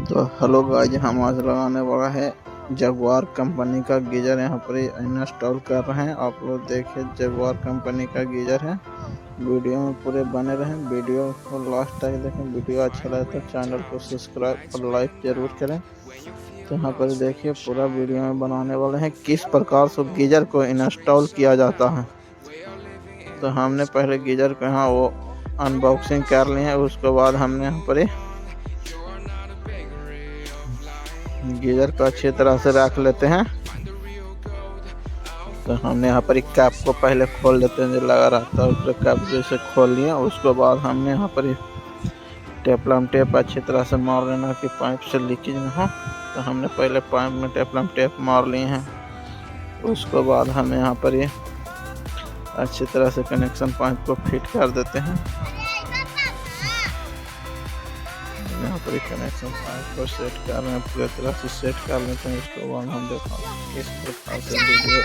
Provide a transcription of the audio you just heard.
तो hello guys, हम आज लगाने वाला है जगुआर कंपनी का गीजर। यहाँ पर इंस्टॉल कर रहे हैं। आप लोग देखिए, जगुआर कंपनी का गीजर है। वीडियो में पूरे बने रहें, वीडियो को लास्ट तक देखें। वीडियो अच्छा लगे तो चैनल को सब्सक्राइब और लाइक जरूर करें। तो यहाँ पर देखिए, पूरा वीडियो में बनाने वाले हैं किस प्रकार से गीजर को इंस्टॉल किया जाता है। तो हमने पहले गीजर को यहाँ वो अनबॉक्सिंग कर लिए है। उसके बाद हमने यहाँ पर गीजर को अच्छी तरह से रख लेते हैं। तो हमने यहाँ पर एक कैप को पहले खोल लेते हैं, जो लगा रहता है उसको कैप जैसे खोल लिया। उसके बाद हमने यहाँ पर टेपलम टेप अच्छी तरह से मार लेना कि पाइप से लीकेज ना हो। तो हमने पहले पाइप में टेपलम टेप मार लिए हैं। उसके बाद हमें यहाँ पर ये अच्छी तरह से कनेक्शन पाइप को फिट कर देते हैं। यहाँ पर कनेक्शन पाइप को सेट कर रहे हैं, पूरी तरह से सेट कर लेते हैं। उसके बाद हम देखा इस प्रकार से वीडियो